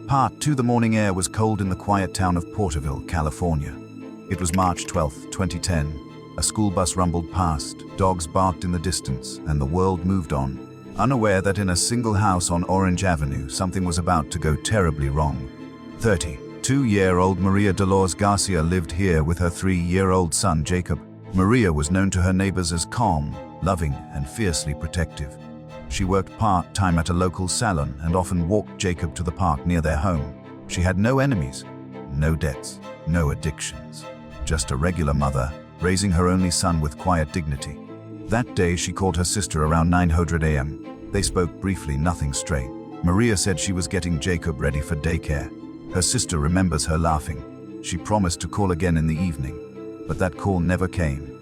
Part 2. The morning air was cold in the quiet town of Porterville, California. It was March 12, 2010. A school bus rumbled past, dogs barked in the distance, and the world moved on, unaware that in a single house on Orange Avenue, something was about to go terribly wrong. 32-year-old Maria Dolores Garcia lived here with her 3-year-old son, Jacob. Maria was known to her neighbors as calm, loving, and fiercely protective. She worked part-time at a local salon and often walked Jacob to the park near their home. She had no enemies, no debts, no addictions. Just a regular mother, raising her only son with quiet dignity. That day, she called her sister around 9:00 a.m. They spoke briefly, nothing strange. Maria said she was getting Jacob ready for daycare. Her sister remembers her laughing. She promised to call again in the evening, but that call never came.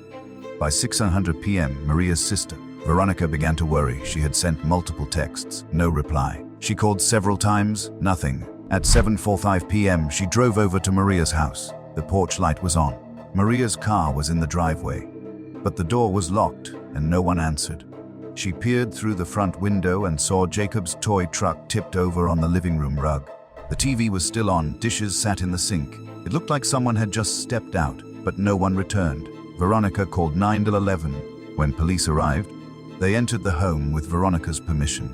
By 6:00 p.m., Maria's sister, Veronica, began to worry. She had sent multiple texts, no reply. She called several times, nothing. At 7:45 p.m., she drove over to Maria's house. The porch light was on. Maria's car was in the driveway, but the door was locked and no one answered. She peered through the front window and saw Jacob's toy truck tipped over on the living room rug. The TV was still on, dishes sat in the sink. It looked like someone had just stepped out, but no one returned. Veronica called 911. When police arrived, they entered the home with Veronica's permission.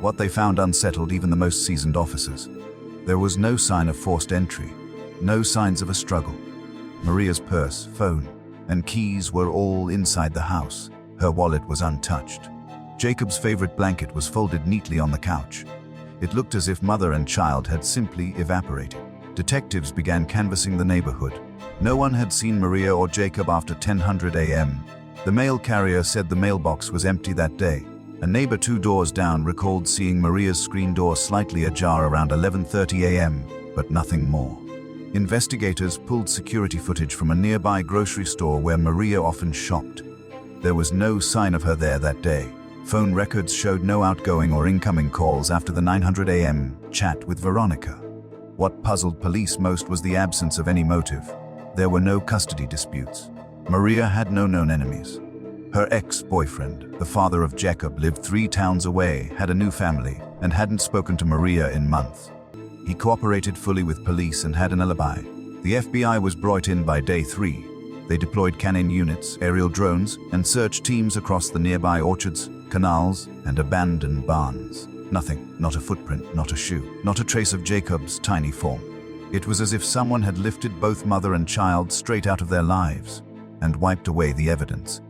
What they found unsettled even the most seasoned officers. There was no sign of forced entry, no signs of a struggle. Maria's purse, phone, and keys were all inside the house. Her wallet was untouched. Jacob's favorite blanket was folded neatly on the couch. It looked as if mother and child had simply evaporated. Detectives began canvassing the neighborhood. No one had seen Maria or Jacob after 10:00 a.m. The mail carrier said the mailbox was empty that day. A neighbor 2 doors down recalled seeing Maria's screen door slightly ajar around 11:30 a.m., but nothing more. Investigators pulled security footage from a nearby grocery store where Maria often shopped. There was no sign of her there that day. Phone records showed no outgoing or incoming calls after the 9:00 a.m. chat with Veronica. What puzzled police most was the absence of any motive. There were no custody disputes. Maria had no known enemies. Her ex-boyfriend, the father of Jacob, lived 3 towns away, had a new family, and hadn't spoken to Maria in months. He cooperated fully with police and had an alibi. The FBI was brought in by day 3. They deployed canine units, aerial drones, and search teams across the nearby orchards, canals, and abandoned barns. Nothing, not a footprint, not a shoe, not a trace of Jacob's tiny form. It was as if someone had lifted both mother and child straight out of their lives and wiped away the evidence.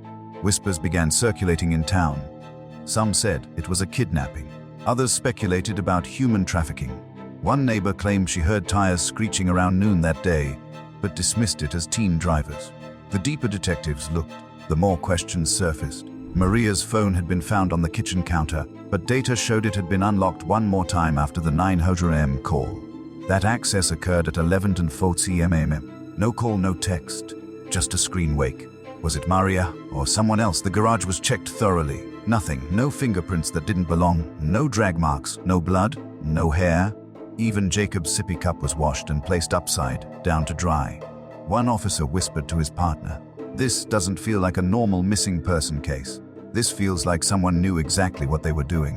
Whispers began circulating in town. Some said it was a kidnapping. Others speculated about human trafficking. One neighbor claimed she heard tires screeching around noon that day, but dismissed it as teen drivers. The deeper detectives looked, the more questions surfaced. Maria's phone had been found on the kitchen counter, but data showed it had been unlocked one more time after the 9:00 a.m. call. That access occurred at 11:40 a.m. No call, no text, just a screen wake. Was it Maria or someone else? The garage was checked thoroughly. Nothing, no fingerprints that didn't belong, no drag marks, no blood, no hair. Even Jacob's sippy cup was washed and placed upside down to dry. One officer whispered to his partner, "This doesn't feel like a normal missing person case. This feels like someone knew exactly what they were doing."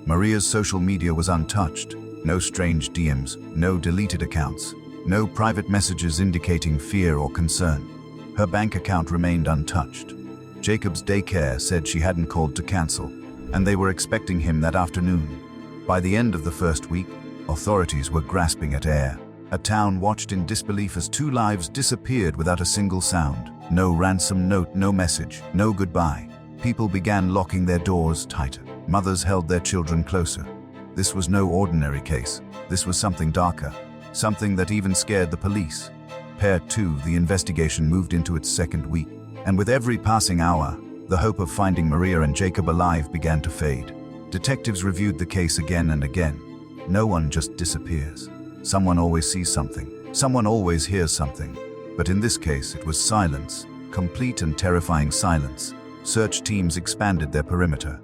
Maria's social media was untouched. No strange DMs, no deleted accounts, no private messages indicating fear or concern. Her bank account remained untouched. Jacob's daycare said she hadn't called to cancel, and they were expecting him that afternoon. By the end of the first week, authorities were grasping at air. A town watched in disbelief as 2 lives disappeared without a single sound. No ransom note, no message, no goodbye. People began locking their doors tighter. Mothers held their children closer. This was no ordinary case. This was something darker, something that even scared the police. Pair 2, the investigation moved into its 2nd week, and with every passing hour, the hope of finding Maria and Jacob alive began to fade. Detectives reviewed the case again and again. No one just disappears. Someone always sees something. Someone always hears something. But in this case, it was silence, complete and terrifying silence. Search teams expanded their perimeter.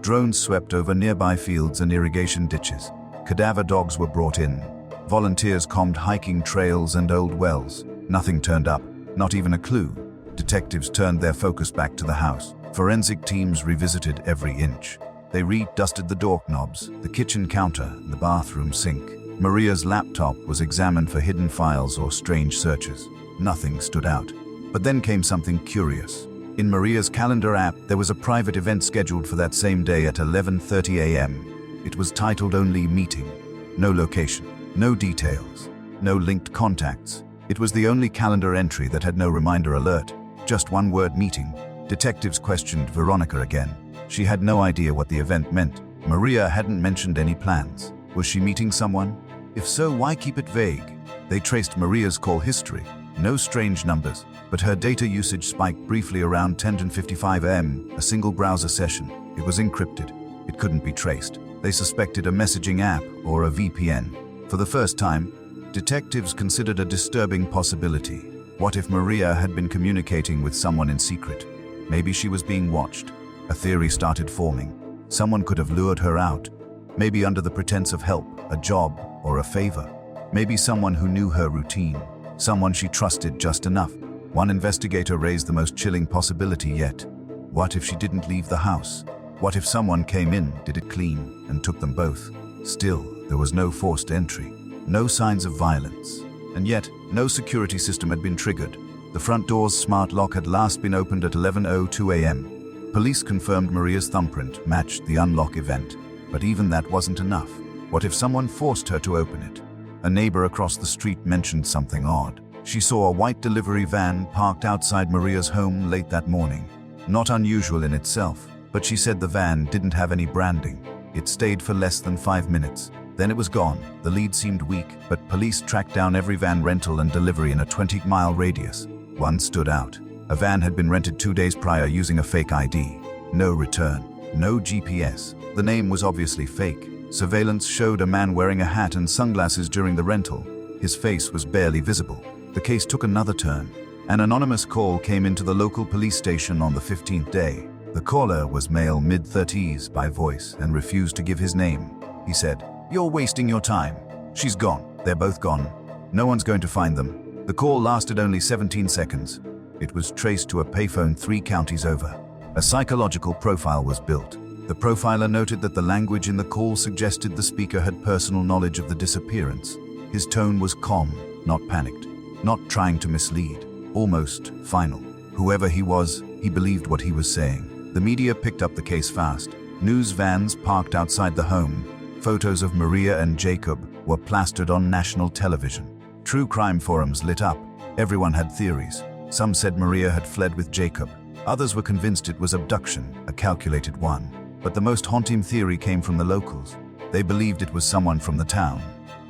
Drones swept over nearby fields and irrigation ditches. Cadaver dogs were brought in. Volunteers combed hiking trails and old wells. Nothing turned up, not even a clue. Detectives turned their focus back to the house. Forensic teams revisited every inch. They redusted the doorknobs, the kitchen counter, and the bathroom sink. Maria's laptop was examined for hidden files or strange searches. Nothing stood out. But then came something curious. In Maria's calendar app, there was a private event scheduled for that same day at 11:30 a.m. It was titled only Meeting. No location, no details, no linked contacts. It was the only calendar entry that had no reminder alert. Just one word: meeting. Detectives questioned Veronica again. She had no idea what the event meant. Maria hadn't mentioned any plans. Was she meeting someone? If so, why keep it vague? They traced Maria's call history. No strange numbers, but her data usage spiked briefly around 10:55 am, a single browser session. It was encrypted. It couldn't be traced. They suspected a messaging app or a VPN. For the first time, detectives considered a disturbing possibility. What if Maria had been communicating with someone in secret? Maybe she was being watched. A theory started forming. Someone could have lured her out, maybe under the pretense of help, a job, or a favor. Maybe someone who knew her routine, someone she trusted just enough. One investigator raised the most chilling possibility yet. What if she didn't leave the house? What if someone came in, did it clean, and took them both? Still, there was no forced entry, no signs of violence. And yet, no security system had been triggered. The front door's smart lock had last been opened at 11:02 am. Police confirmed Maria's thumbprint matched the unlock event, but even that wasn't enough. What if someone forced her to open it? A neighbor across the street mentioned something odd. She saw a white delivery van parked outside Maria's home late that morning. Not unusual in itself, but she said the van didn't have any branding. It stayed for less than 5 minutes. Then it was gone. The lead seemed weak, but police tracked down every van rental and delivery in a 20-mile radius. One stood out. A van had been rented 2 days prior using a fake ID. No return, no GPS. The name was obviously fake. Surveillance showed a man wearing a hat and sunglasses during the rental. His face was barely visible. The case took another turn. An anonymous call came into the local police station on the 15th day. The caller was male mid-30s by voice and refused to give his name. He said, "You're wasting your time. She's gone. They're both gone. No one's going to find them." The call lasted only 17 seconds. It was traced to a payphone 3 counties over. A psychological profile was built. The profiler noted that the language in the call suggested the speaker had personal knowledge of the disappearance. His tone was calm, not panicked, not trying to mislead, almost final. Whoever he was, he believed what he was saying. The media picked up the case fast. News vans parked outside the home. Photos of Maria and Jacob were plastered on national television. True crime forums lit up. Everyone had theories. Some said Maria had fled with Jacob. Others were convinced it was abduction, a calculated one. But the most haunting theory came from the locals. They believed it was someone from the town,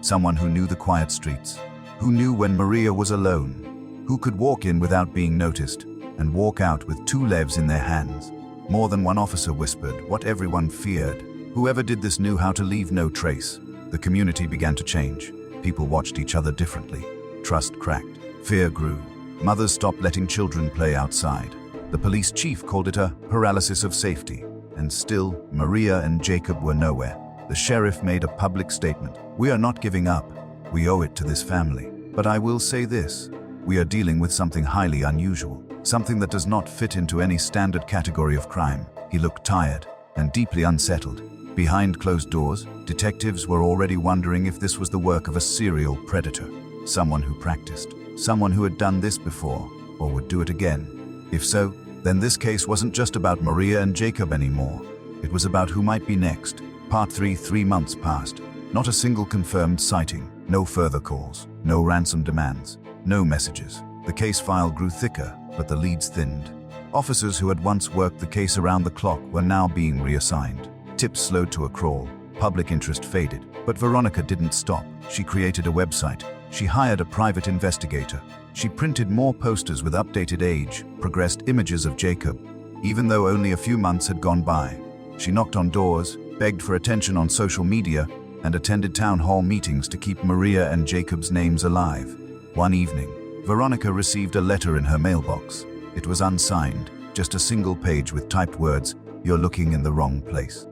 someone who knew the quiet streets, who knew when Maria was alone, who could walk in without being noticed and walk out with 2 levs in their hands. More than one officer whispered what everyone feared. Whoever did this knew how to leave no trace. The community began to change. People watched each other differently. Trust cracked. Fear grew. Mothers stopped letting children play outside. The police chief called it a paralysis of safety. And still, Maria and Jacob were nowhere. The sheriff made a public statement. "We are not giving up. We owe it to this family. But I will say this. We are dealing with something highly unusual. Something that does not fit into any standard category of crime." He looked tired and deeply unsettled. Behind closed doors, detectives were already wondering if this was the work of a serial predator. Someone who practiced. Someone who had done this before, or would do it again. If so, then this case wasn't just about Maria and Jacob anymore. It was about who might be next. Part 3, 3 months passed. Not a single confirmed sighting. No further calls. No ransom demands. No messages. The case file grew thicker, but the leads thinned. Officers who had once worked the case around the clock were now being reassigned. Tips slowed to a crawl. Public interest faded. But Veronica didn't stop. She created a website. She hired a private investigator. She printed more posters with updated age, progressed images of Jacob. Even though only a few months had gone by, she knocked on doors, begged for attention on social media, and attended town hall meetings to keep Maria and Jacob's names alive. One evening, Veronica received a letter in her mailbox. It was unsigned, just a single page with typed words, "You're looking in the wrong place."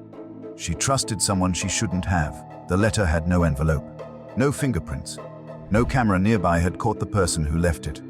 She trusted someone she shouldn't have. The letter had no envelope, no fingerprints. No camera nearby had caught the person who left it.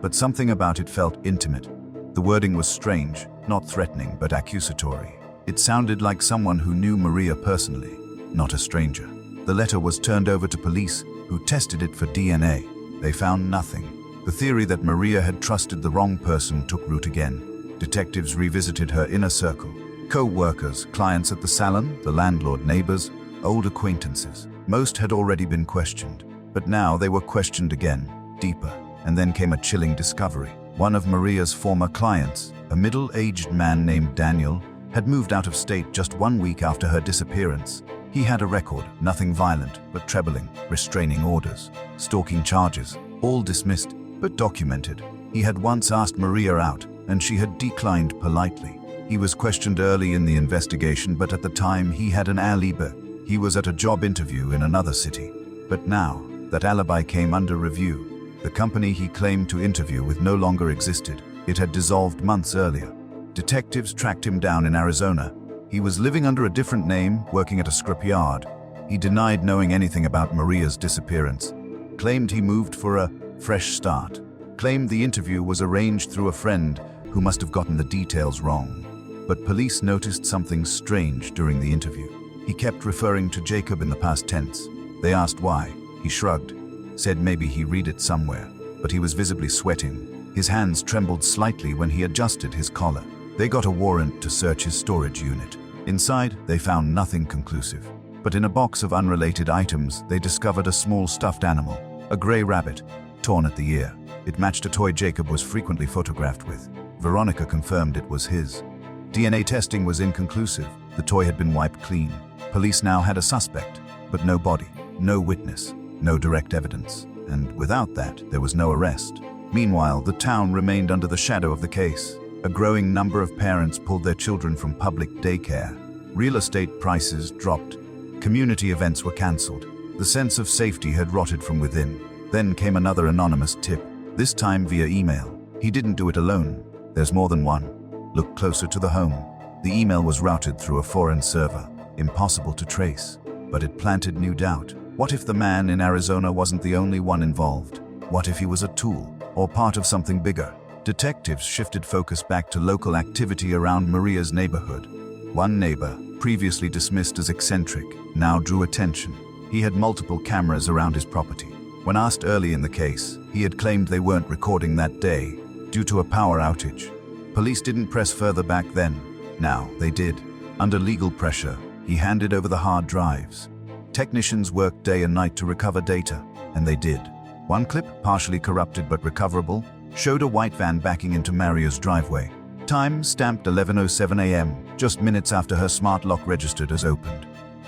But something about it felt intimate. The wording was strange, not threatening, but accusatory. It sounded like someone who knew Maria personally, not a stranger. The letter was turned over to police, who tested it for DNA. They found nothing. The theory that Maria had trusted the wrong person took root again. Detectives revisited her inner circle. Co-workers, clients at the salon, the landlord, neighbors, old acquaintances. Most had already been questioned, but now they were questioned again, deeper. And then came a chilling discovery. One of Maria's former clients, a middle-aged man named Daniel, had moved out of state just 1 week after her disappearance. He had a record, nothing violent, but troubling, restraining orders, stalking charges, all dismissed, but documented. He had once asked Maria out, and she had declined politely. He was questioned early in the investigation, but at the time he had an alibi. He was at a job interview in another city. But now, that alibi came under review. The company he claimed to interview with no longer existed. It had dissolved months earlier. Detectives tracked him down in Arizona. He was living under a different name, working at a scrapyard. He denied knowing anything about Maria's disappearance, claimed he moved for a fresh start, claimed the interview was arranged through a friend who must have gotten the details wrong. But police noticed something strange during the interview. He kept referring to Jacob in the past tense. They asked why. He shrugged, said maybe he read it somewhere, but he was visibly sweating. His hands trembled slightly when he adjusted his collar. They got a warrant to search his storage unit. Inside, they found nothing conclusive. But in a box of unrelated items, they discovered a small stuffed animal, a gray rabbit, torn at the ear. It matched a toy Jacob was frequently photographed with. Veronica confirmed it was his. DNA testing was inconclusive. The toy had been wiped clean. Police now had a suspect, but no body, no witness, no direct evidence. And without that, there was no arrest. Meanwhile, the town remained under the shadow of the case. A growing number of parents pulled their children from public daycare. Real estate prices dropped. Community events were cancelled. The sense of safety had rotted from within. Then came another anonymous tip, this time via email. He didn't do it alone. There's more than one. Look closer to the home. The email was routed through a foreign server. Impossible to trace. But it planted new doubt. What if the man in Arizona wasn't the only one involved? What if he was a tool, or part of something bigger? Detectives shifted focus back to local activity around Maria's neighborhood. One neighbor, previously dismissed as eccentric, now drew attention. He had multiple cameras around his property. When asked early in the case, he had claimed they weren't recording that day due to a power outage. Police didn't press further back then. Now they did. Under legal pressure, he handed over the hard drives. Technicians worked day and night to recover data, and they did. One clip, partially corrupted but recoverable, showed a white van backing into Maria's driveway. Time stamped 11:07 a.m., just minutes after her smart lock registered as opened.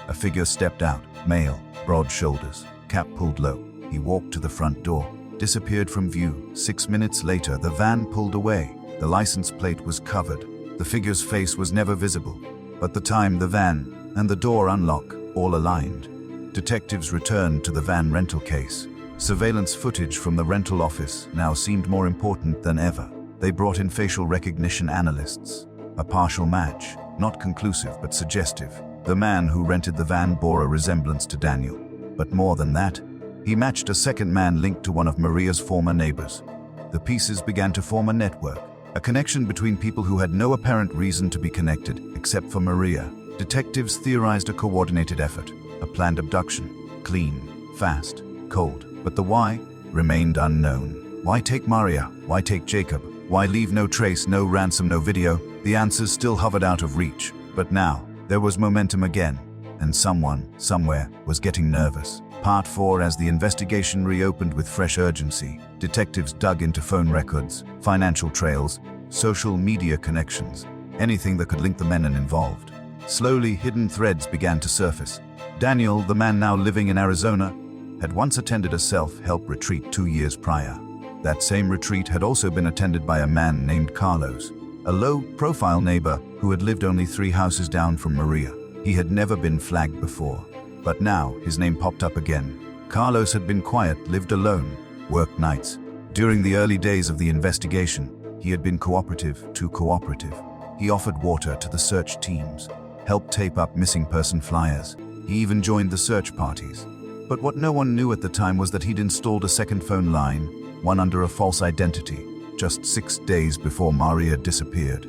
A figure stepped out, male, broad shoulders, cap pulled low. He walked to the front door, disappeared from view. 6 minutes later, the van pulled away. The license plate was covered. The figure's face was never visible, but the time, the van, and the door unlock all aligned. Detectives returned to the van rental case. Surveillance footage from the rental office now seemed more important than ever. They brought in facial recognition analysts. A partial match, not conclusive but suggestive. The man who rented the van bore a resemblance to Daniel. But more than that, he matched a second man linked to one of Maria's former neighbors. The pieces began to form a network, a connection between people who had no apparent reason to be connected, except for Maria. Detectives theorized a coordinated effort, a planned abduction, clean, fast, cold. But the why remained unknown. Why take Maria? Why take Jacob? Why leave no trace, no ransom, no video? The answers still hovered out of reach. But now, there was momentum again, and someone, somewhere, was getting nervous. Part 4. As the investigation reopened with fresh urgency, detectives dug into phone records, financial trails, social media connections, anything that could link the men involved. Slowly, hidden threads began to surface. Daniel, the man now living in Arizona, had once attended a self-help retreat 2 years prior. That same retreat had also been attended by a man named Carlos, a low-profile neighbor who had lived only 3 houses down from Maria. He had never been flagged before, but now his name popped up again. Carlos had been quiet, lived alone, worked nights. During the early days of the investigation, he had been cooperative, too cooperative. He offered water to the search teams, helped tape up missing person flyers. He even joined the search parties. But what no one knew at the time was that he'd installed a second phone line, one under a false identity, just 6 days before Maria disappeared.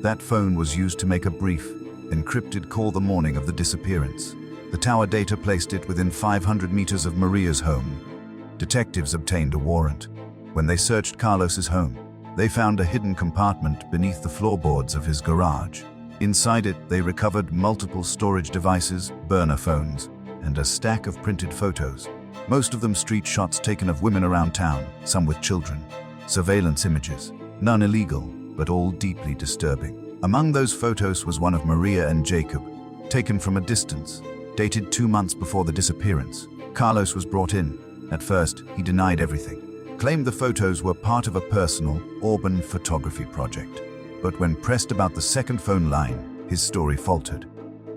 That phone was used to make a brief, encrypted call the morning of the disappearance. The tower data placed it within 500 meters of Maria's home. Detectives obtained a warrant. When they searched Carlos's home, they found a hidden compartment beneath the floorboards of his garage. Inside it, they recovered multiple storage devices, burner phones, and a stack of printed photos. Most of them street shots taken of women around town, some with children. Surveillance images, none illegal, but all deeply disturbing. Among those photos was one of Maria and Jacob, taken from a distance, dated 2 months before the disappearance. Carlos was brought in. At first, he denied everything, claimed the photos were part of a personal, urban photography project. But when pressed about the second phone line, his story faltered.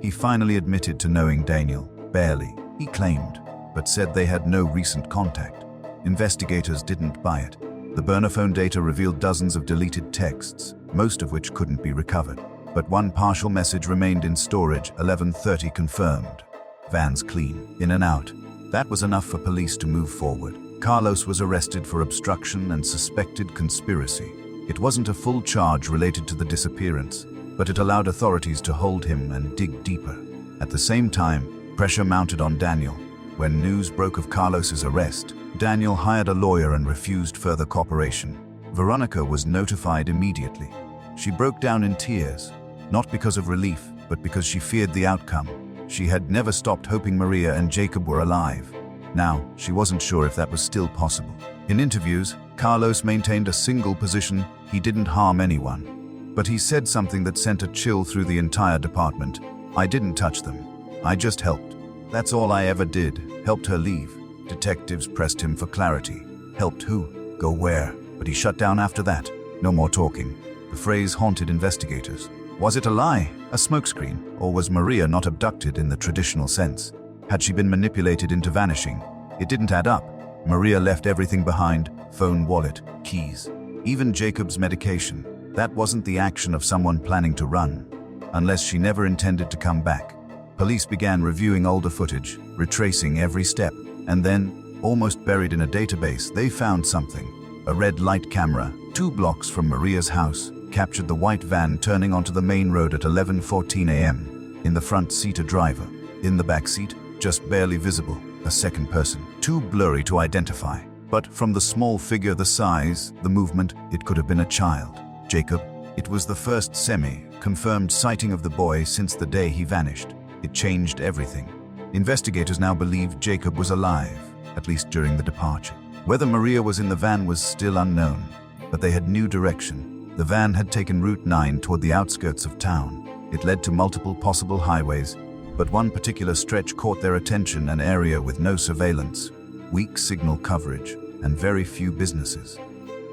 He finally admitted to knowing Daniel, barely, he claimed, but said they had no recent contact. Investigators didn't buy it. The burner phone data revealed dozens of deleted texts, most of which couldn't be recovered. But one partial message remained in storage, 11:30 confirmed. Van's clean, in and out. That was enough for police to move forward. Carlos was arrested for obstruction and suspected conspiracy. It wasn't a full charge related to the disappearance, but it allowed authorities to hold him and dig deeper. At the same time, pressure mounted on Daniel. When news broke of Carlos's arrest, Daniel hired a lawyer and refused further cooperation. Veronica was notified immediately. She broke down in tears, not because of relief, but because she feared the outcome. She had never stopped hoping Maria and Jacob were alive. Now, she wasn't sure if that was still possible. In interviews, Carlos maintained a single position: he didn't harm anyone. But he said something that sent a chill through the entire department. "I didn't touch them. I just helped. That's all I ever did, helped her leave." Detectives pressed him for clarity. Helped who? Go where? But he shut down after that. No more talking. The phrase haunted investigators. Was it a lie, a smokescreen, or was Maria not abducted in the traditional sense? Had she been manipulated into vanishing? It didn't add up. Maria left everything behind: phone, wallet, keys, even Jacob's medication. That wasn't the action of someone planning to run, unless she never intended to come back. Police began reviewing older footage, retracing every step, and then, almost buried in a database, they found something. A red light camera, 2 blocks from Maria's house, captured the white van turning onto the main road at 11:14 a.m. In the front seat, a driver. In the back seat, just barely visible, a second person, too blurry to identify. But from the small figure, the size, the movement, it could have been a child. Jacob. It was the first semi-confirmed sighting of the boy since the day he vanished. It changed everything. Investigators now believed Jacob was alive, at least during the departure. Whether Maria was in the van was still unknown, but they had new direction. The van had taken Route 9 toward the outskirts of town. It led to multiple possible highways, but one particular stretch caught their attention: an area with no surveillance, weak signal coverage, and very few businesses.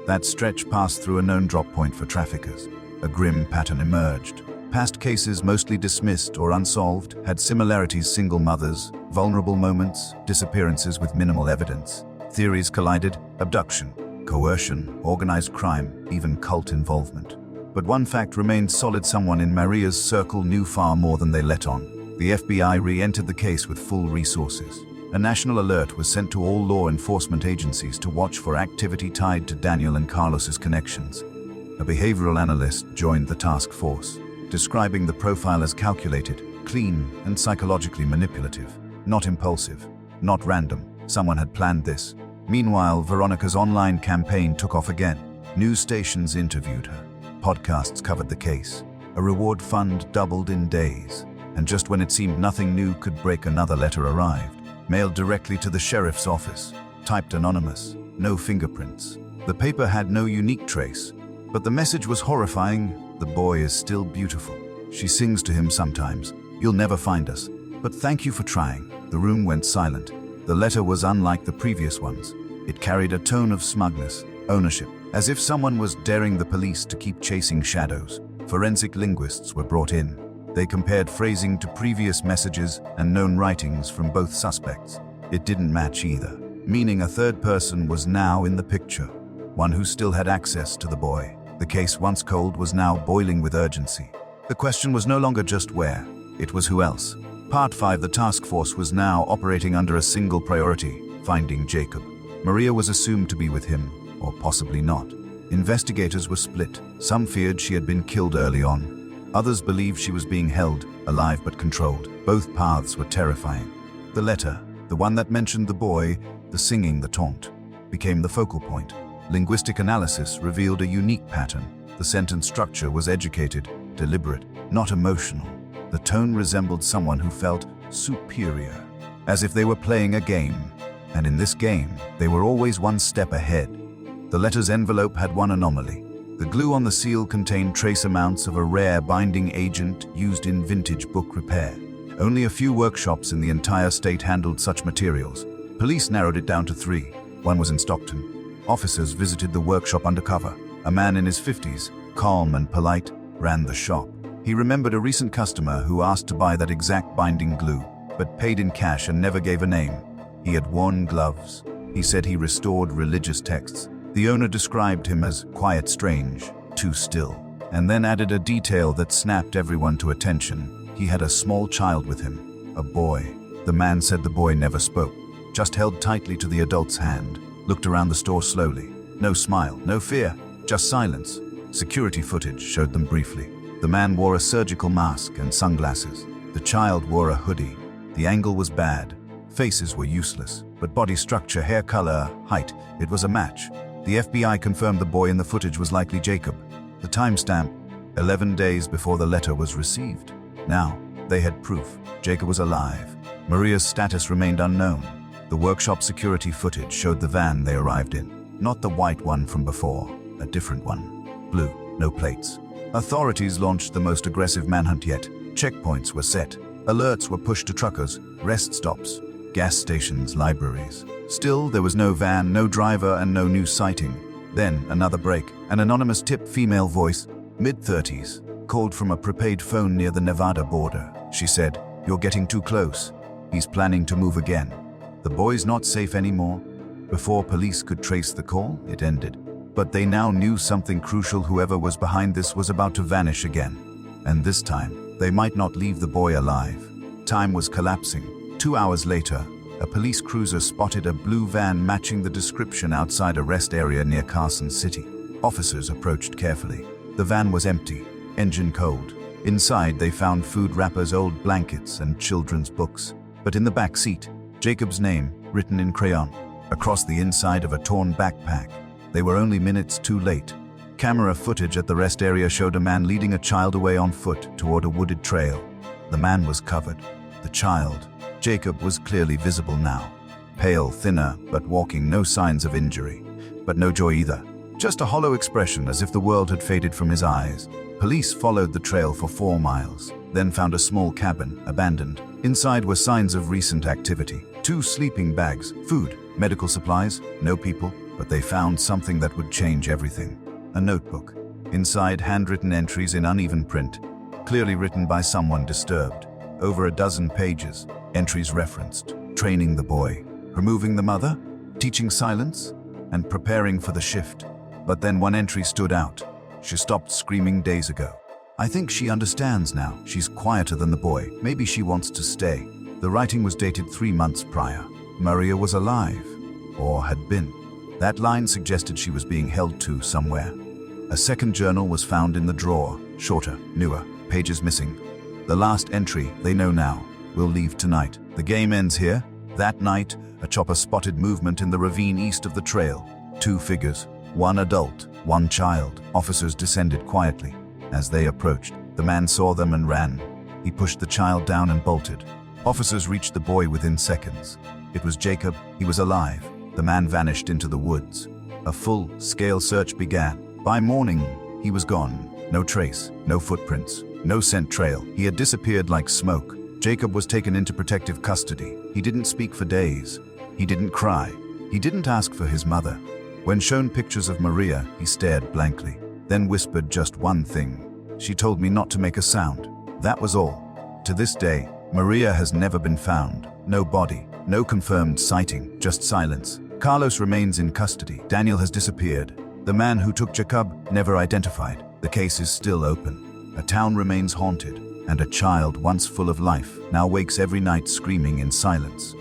That stretch passed through a known drop point for traffickers. A grim pattern emerged. Past cases, mostly dismissed or unsolved, had similarities: single mothers, vulnerable moments, disappearances with minimal evidence. Theories collided: abduction, coercion, organized crime, even cult involvement. But one fact remained solid: someone in Maria's circle knew far more than they let on. The FBI re-entered the case with full resources. A national alert was sent to all law enforcement agencies to watch for activity tied to Daniel and Carlos's connections. A behavioral analyst joined the task force, describing the profile as calculated, clean, and psychologically manipulative. Not impulsive, not random. Someone had planned this. Meanwhile, Veronica's online campaign took off again. News stations interviewed her. Podcasts covered the case. A reward fund doubled in days. And just when it seemed nothing new could break, another letter arrived. Mailed directly to the sheriff's office. Typed anonymous. No fingerprints. The paper had no unique trace. But the message was horrifying. "The boy is still beautiful. She sings to him sometimes. You'll never find us. But thank you for trying." The room went silent. The letter was unlike the previous ones. It carried a tone of smugness, ownership, as if someone was daring the police to keep chasing shadows. Forensic linguists were brought in. They compared phrasing to previous messages and known writings from both suspects. It didn't match either, meaning a third person was now in the picture, one who still had access to the boy. The case, once cold, was now boiling with urgency. The question was no longer just where, it was who else. Part 5. The task force was now operating under a single priority: finding Jacob. Maria was assumed to be with him, or possibly not. Investigators were split. Some feared she had been killed early on. Others believed she was being held, alive but controlled. Both paths were terrifying. The letter, the one that mentioned the boy, the singing, the taunt, became the focal point. Linguistic analysis revealed a unique pattern. The sentence structure was educated, deliberate, not emotional. The tone resembled someone who felt superior, as if they were playing a game. And in this game, they were always one step ahead. The letter's envelope had one anomaly. The glue on the seal contained trace amounts of a rare binding agent used in vintage book repair. Only a few workshops in the entire state handled such materials. Police narrowed it down to 3. One was in Stockton. Officers visited the workshop undercover. A man in his 50s, calm and polite, ran the shop. He remembered a recent customer who asked to buy that exact binding glue, but paid in cash and never gave a name. He had worn gloves. He said he restored religious texts. The owner described him as quiet, strange, too still, and then added a detail that snapped everyone to attention. He had a small child with him, a boy. The man said the boy never spoke, just held tightly to the adult's hand, looked around the store slowly. No smile, no fear, just silence. Security footage showed them briefly. The man wore a surgical mask and sunglasses. The child wore a hoodie. The angle was bad. Faces were useless, but body structure, hair color, height, it was a match. The FBI confirmed the boy in the footage was likely Jacob. The timestamp, 11 days before the letter was received. Now, they had proof. Jacob was alive. Maria's status remained unknown. The workshop security footage showed the van they arrived in. Not the white one from before, a different one. Blue, no plates. Authorities launched the most aggressive manhunt yet. Checkpoints were set. Alerts were pushed to truckers, rest stops, gas stations, libraries. Still, there was no van, no driver, and no new sighting. Then, another break. An anonymous tip female voice, mid-30s, called from a prepaid phone near the Nevada border. She said, "You're getting too close. He's planning to move again. The boy's not safe anymore." Before police could trace the call, it ended. But they now knew something crucial. Whoever was behind this was about to vanish again. And this time, they might not leave the boy alive. Time was collapsing. 2 hours later, a police cruiser spotted a blue van matching the description outside a rest area near Carson City. Officers approached carefully. The van was empty, engine cold. Inside, they found food wrappers, old blankets, and children's books. But in the back seat, Jacob's name, written in crayon, across the inside of a torn backpack. They were only minutes too late. Camera footage at the rest area showed a man leading a child away on foot toward a wooded trail. The man was covered. The child, Jacob, was clearly visible now. Pale, thinner, but walking, no signs of injury. But no joy either. Just a hollow expression, as if the world had faded from his eyes. Police followed the trail for 4 miles, then found a small cabin, abandoned. Inside were signs of recent activity. 2 sleeping bags, food, medical supplies, no people, but they found something that would change everything. A notebook. Inside, handwritten entries in uneven print, clearly written by someone disturbed. Over a dozen pages, entries referenced training the boy, removing the mother, teaching silence, and preparing for the shift. But then one entry stood out. She stopped screaming days ago. "I think she understands now. She's quieter than the boy. Maybe she wants to stay." The writing was dated 3 months prior. Maria was alive, or had been. That line suggested she was being held to somewhere. A second journal was found in the drawer, shorter, newer, pages missing. The last entry, "They know now. We'll leave tonight." The game ends here. That night, a chopper spotted movement in the ravine east of the trail. 2 figures, 1 adult, 1 child. Officers descended quietly. As they approached, the man saw them and ran. He pushed the child down and bolted. Officers reached the boy within seconds. It was Jacob. He was alive. The man vanished into the woods. A full-scale search began. By morning, he was gone. No trace, no footprints, no scent trail. He had disappeared like smoke. Jacob was taken into protective custody. He didn't speak for days. He didn't cry. He didn't ask for his mother. When shown pictures of Maria, he stared blankly, then whispered just one thing. "She told me not to make a sound." That was all. To this day, Maria has never been found. No body, no confirmed sighting, just silence. Carlos remains in custody. Daniel has disappeared. The man who took Jacob, never identified. The case is still open. A town remains haunted, and a child once full of life now wakes every night screaming in silence.